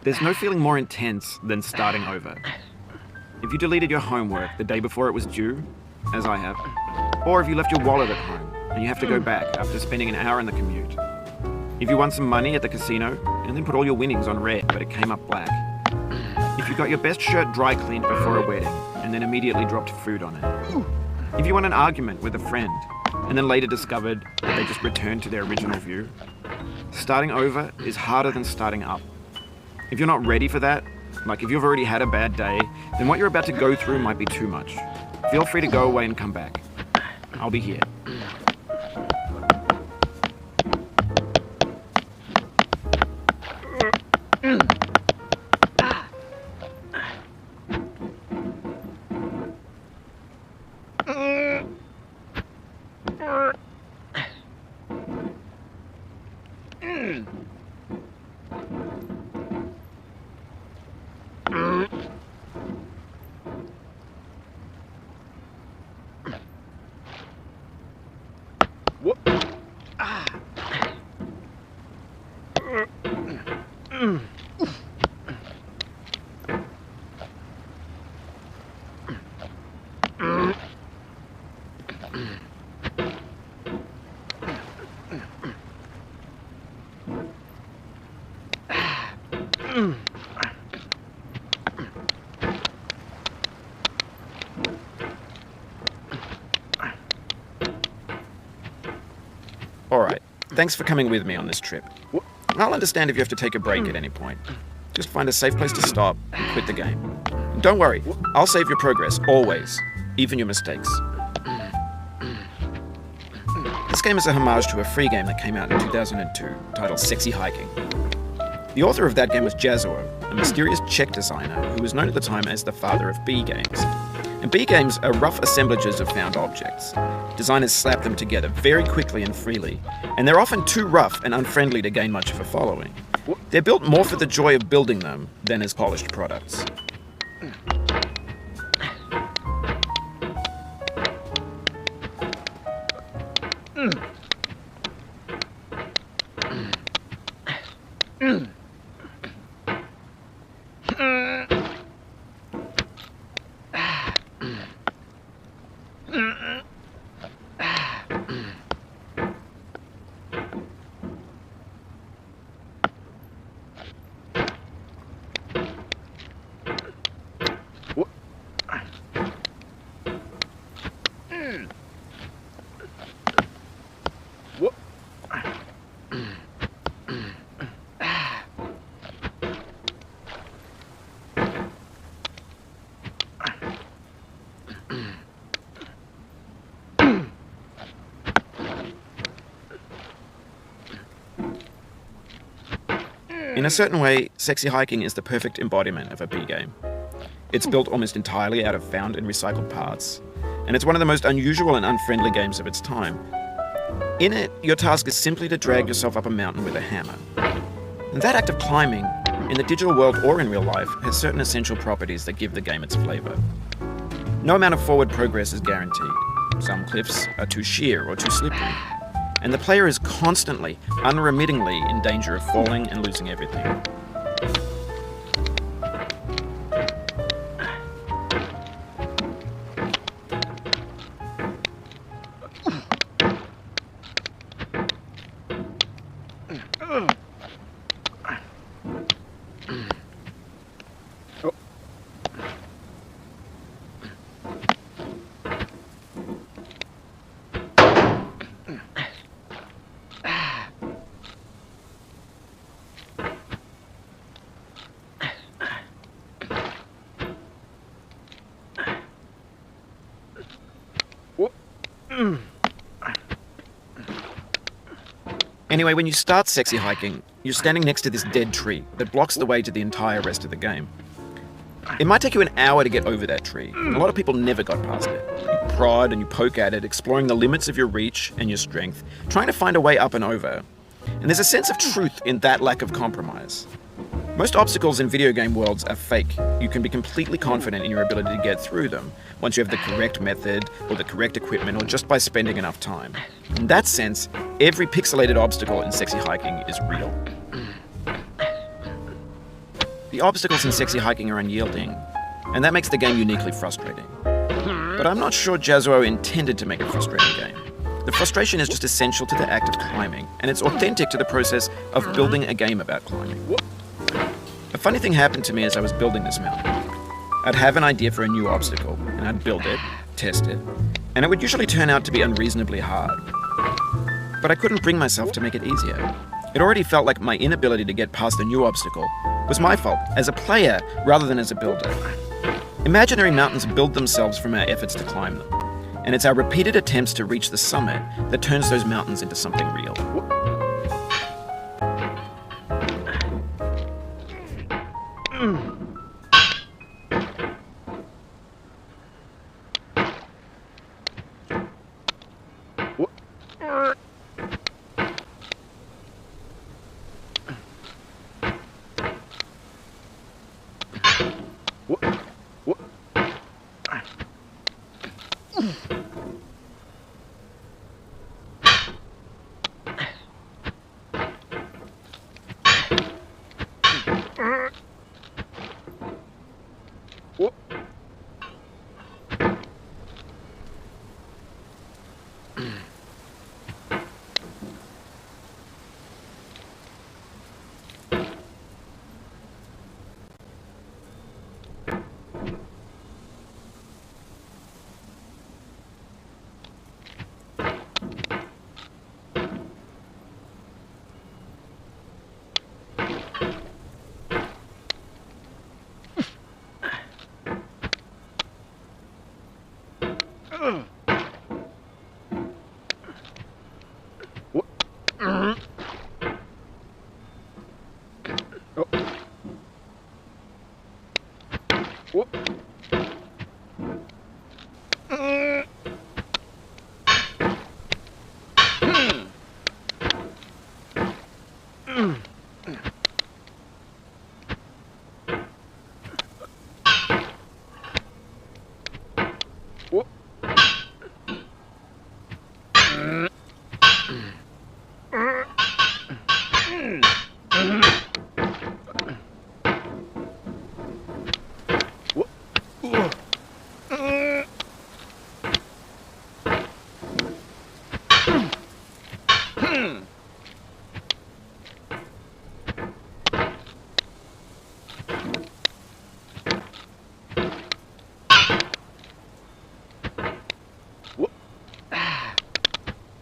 There's no feeling more intense than starting over. If you deleted your homework the day before it was due, as I have, or if you left your wallet at home and you have to go back after spending an hour in the commute. If you won some money at the casino and then put all your winnings on red but it came up black. If you got your best shirt dry cleaned before a wedding and then immediately dropped food on it. If you won an argument with a friend and then later discovered that they just returned to their original view. Starting over is harder than starting up. If you're not ready for that, like if you've already had a bad day, then what you're about to go through might be too much. Feel free to go away and come back. I'll be here. Alright, thanks for coming with me on this trip. I'll understand if you have to take a break at any point. Just find a safe place to stop and quit the game. And don't worry, I'll save your progress, always, even your mistakes. This game is a homage to a free game that came out in 2002, titled Sexy Hiking. The author of that game was Jazzo, a mysterious Czech designer who was known at the time as the father of B games. And B games are rough assemblages of found objects. Designers slap them together very quickly and freely, and they're often too rough and unfriendly to gain much of a following. They're built more for the joy of building them than as polished products. In a certain way, Sexy Hiking is the perfect embodiment of a B game. It's built almost entirely out of found and recycled parts, and it's one of the most unusual and unfriendly games of its time. In it, your task is simply to drag yourself up a mountain with a hammer. And that act of climbing, in the digital world or in real life, has certain essential properties that give the game its flavour. No amount of forward progress is guaranteed. Some cliffs are too sheer or too slippery. And the player is constantly, unremittingly in danger of falling and losing everything. Anyway, when you start sexy hiking, you're standing next to this dead tree that blocks the way to the entire rest of the game. It might take you an hour to get over that tree. A lot of people never got past it. You prod and you poke at it, exploring the limits of your reach and your strength, trying to find a way up and over. And there's a sense of truth in that lack of compromise. Most obstacles in video game worlds are fake. You can be completely confident in your ability to get through them once you have the correct method or the correct equipment or just by spending enough time. In that sense, every pixelated obstacle in sexy hiking is real. The obstacles in sexy hiking are unyielding, and that makes the game uniquely frustrating. But I'm not sure Jazuo intended to make a frustrating game. The frustration is just essential to the act of climbing, and it's authentic to the process of building a game about climbing. A funny thing happened to me as I was building this mountain. I'd have an idea for a new obstacle, and I'd build it, test it, and it would usually turn out to be unreasonably hard. But I couldn't bring myself to make it easier. It already felt like my inability to get past a new obstacle was my fault as a player rather than as a builder. Imaginary mountains build themselves from our efforts to climb them, and it's our repeated attempts to reach the summit that turns those mountains into something real.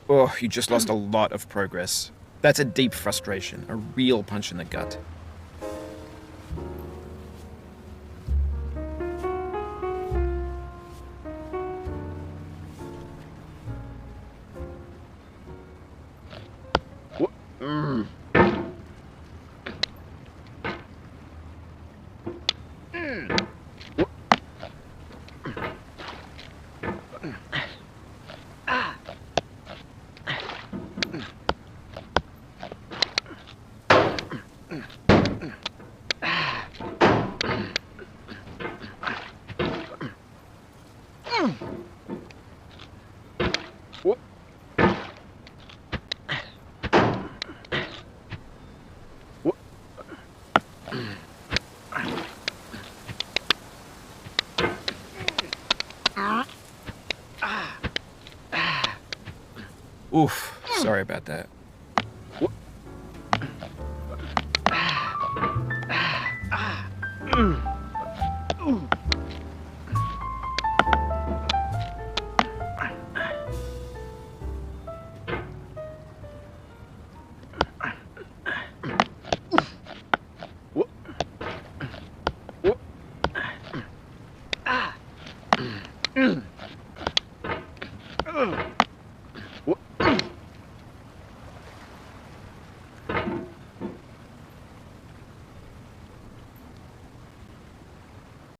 Oh, you just lost a lot of progress. That's a deep frustration, a real punch in the gut. Oof, sorry about that.